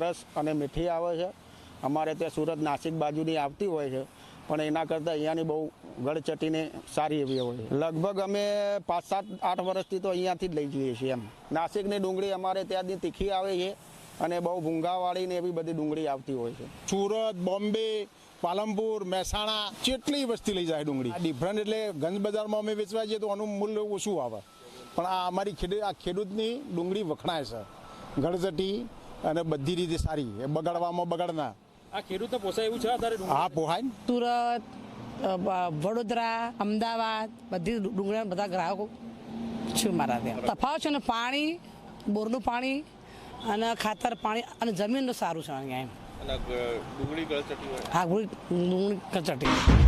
સરસ અને મીઠી આવે છે। અમારે ત્યાં સુરત નાસિક બાજુની આવતી હોય છે, પણ એના કરતાં અહીંયાની બહુ ગળચટીને સારી એવી હોય છે। લગભગ અમે 5, 7, 8 વર્ષથી તો અહીંયાથી જ લઈ જઈએ છીએ એમ। નાસિકની ડુંગળી અમારે ત્યાંની તીખી આવે છે અને બહુ ભૂંગાવાળી ને એવી બધી ડુંગળી આવતી હોય છે। સુરત, બોમ્બે, પાલનપુર, મહેસાણા જેટલી વસ્તી લઈ જાય ડુંગળી। આ ડિફરન્ટ એટલે ગંજ બજારમાં અમે વેચવા જઈએ તો આનું મૂલ્ય ઓછું આવે, પણ આ અમારી ખેડૂતની ડુંગળી વખણાય છે, ગળચટી અને બધી રીતે સારી, એ બગાડવામાં બગાડના। આ ખેડૂતને પોસાય એવું છે અત્યારે? હા, પોહાય ને। સુરત, વડોદરા, અમદાવાદ બધી ડુંગળીના બધા ગ્રાહકો છે મારા ત્યાં। તફાવત છે ને પાણી, બોરનું પાણી અને ખાતર પાણી અને જમીનનું સારું છે અહીંયા એમ। ડુંગળી ગળચટી હોય? હા, ડુંગળી ગળચટી।